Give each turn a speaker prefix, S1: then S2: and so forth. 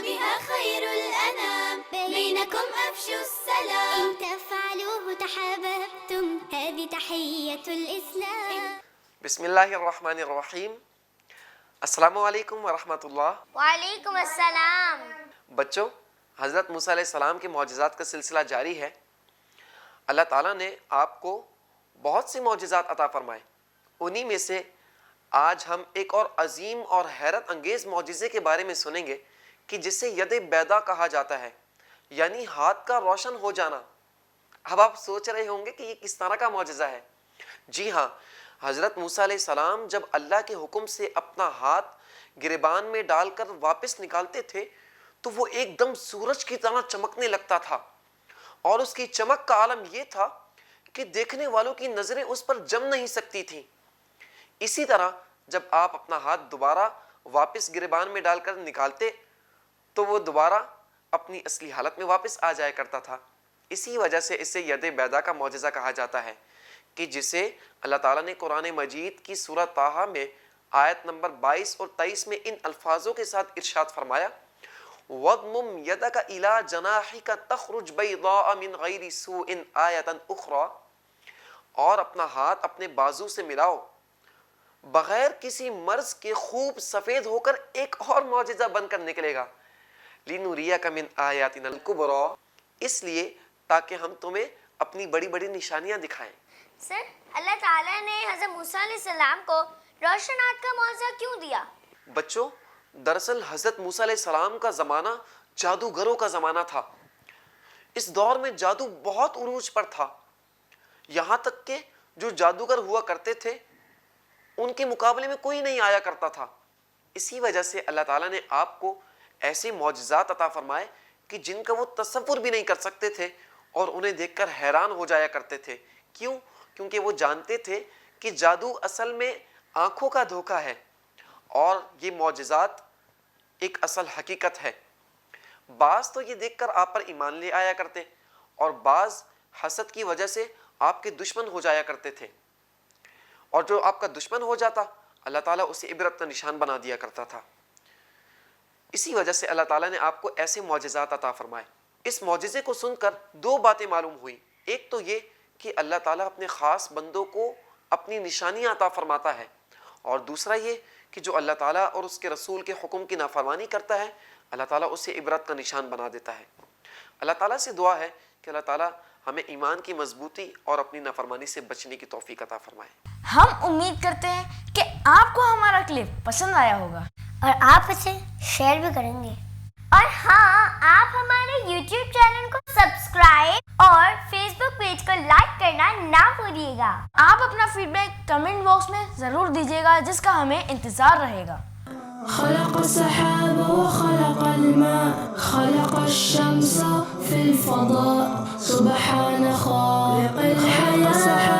S1: بها خير الأنام بينكم أفشوا السلام إن تفعلوه تحاببتم هذه تحية الإسلام.
S2: بسم اللہ الرحمن الرحیم. السلام علیکم ورحمۃ اللہ.
S3: وعلیکم السلام.
S2: بچوں، حضرت موسیٰ علیہ السلام کے معجزات کا سلسلہ جاری ہے. اللہ تعالیٰ نے آپ کو بہت سی معجزات عطا فرمائے. انہی میں سے آج ہم ایک اور عظیم اور حیرت انگیز معجزے کے بارے میں سنیں گے کہ جسے ید بیضا کہا جاتا ہے، یعنی ہاتھ کا روشن ہو جانا. اب آپ سوچ رہے ہوں گے کہ یہ کس طرح کا معجزہ ہے. جی ہاں، حضرت موسیٰ علیہ السلام جب اللہ کے حکم سے اپنا ہاتھ گریبان میں ڈال کر واپس نکالتے تھے تو وہ ایک دم سورج کی طرح چمکنے لگتا تھا، اور اس کی چمک کا عالم یہ تھا کہ دیکھنے والوں کی نظریں اس پر جم نہیں سکتی تھیں. اسی طرح جب آپ اپنا ہاتھ دوبارہ واپس گریبان میں ڈال کر نکالتے تو وہ دوبارہ اپنی اصلی حالت میں واپس آ جایا کرتا تھا. اسی وجہ سے اسے ید بیضا کا معجزہ کہا جاتا ہے، کہ جسے اللہ تعالیٰ نے قرآن مجید کی سورہ طٰہٰ میں آیت نمبر 22 اور 23 میں ان الفاظوں کے ساتھ ارشاد فرمایا: وَاضْمُمْ يَدَكَ إِلَىٰ جَنَاحِكَ تَخْرُجْ بَيْضَاءَ مِنْ غَيْرِ سُوءٍ آیَةً أُخْرَىٰ، اور اپنا ہاتھ اپنے بازو سے ملاؤ، بغیر کسی مرض کے خوب سفید ہو کر ایک اور معجزہ بن کر نکلے گا. لِنُرِيَكَ مِنْ آیَاتِنَا الْكُبْرَىٰ، اس لیے تاکہ ہم تمہیں اپنی بڑی بڑی نشانیاں دکھائیں.
S3: سر، اللہ تعالیٰ نے حضرت موسیٰ علیہ السلام کو روشن ہاتھ کا معجزہ کیوں دیا؟
S2: بچوں، دراصل حضرت موسیٰ علیہ السلام کا زمانہ جادوگروں کا زمانہ تھا. اس دور میں جادو بہت عروج پر تھا، یہاں تک کہ جو جادوگر ہوا کرتے تھے ان کے مقابلے میں کوئی نہیں آیا کرتا تھا. اسی وجہ سے اللہ تعالیٰ نے آپ کو ایسے معجزات عطا فرمائے کہ جن کا وہ تصور بھی نہیں کر سکتے تھے، اور انہیں دیکھ کر حیران ہو جایا کرتے تھے. کیوں؟ کیونکہ وہ جانتے تھے کہ جادو اصل میں آنکھوں کا دھوکہ ہے، اور یہ معجزات ایک اصل حقیقت ہے. بعض تو یہ دیکھ کر آپ پر ایمان لے آیا کرتے، اور بعض حسد کی وجہ سے آپ کے دشمن ہو جایا کرتے تھے، اور جو آپ کا دشمن ہو جاتا اللہ تعالیٰ اسے عبرت کا نشان بنا دیا کرتا تھا. اسی وجہ سے اللہ تعالیٰ نے آپ کو ایسے معجزات عطا فرمائے. اس معجزے کو سن کر دو باتیں معلوم ہوئی. ایک تو یہ کہ اللہ تعالیٰ اپنے خاص بندوں کو اپنی نشانیاں عطا فرماتا ہے، اور دوسرا یہ کہ جو اللہ تعالیٰ اور اس کے رسول کے حکم کی نافرمانی کرتا ہے اللہ تعالیٰ اسے عبرت کا نشان بنا دیتا ہے. اللہ تعالیٰ سے دعا ہے کہ اللہ تعالیٰ ہمیں ایمان کی مضبوطی اور اپنی نافرمانی سے بچنے کی توفیق عطا فرمائے.
S4: ہم امید کرتے ہیں کہ آپ کو ہمارا کلپ پسند آیا ہوگا،
S3: اور آپ اسے شیئر بھی کریں گے. اور ہاں، آپ ہمارے یوٹیوب چینل کو سبسکرائب اور فیس بک پیج کو لائک کرنا نہ بھولیے گا.
S4: آپ اپنا فیڈ بیک کمنٹ باکس میں ضرور دیجیے گا، جس کا ہمیں انتظار رہے گا.
S5: خلق السحاب وخلق الماء خلق الشمس في الفضاء سبحان خالق الحياة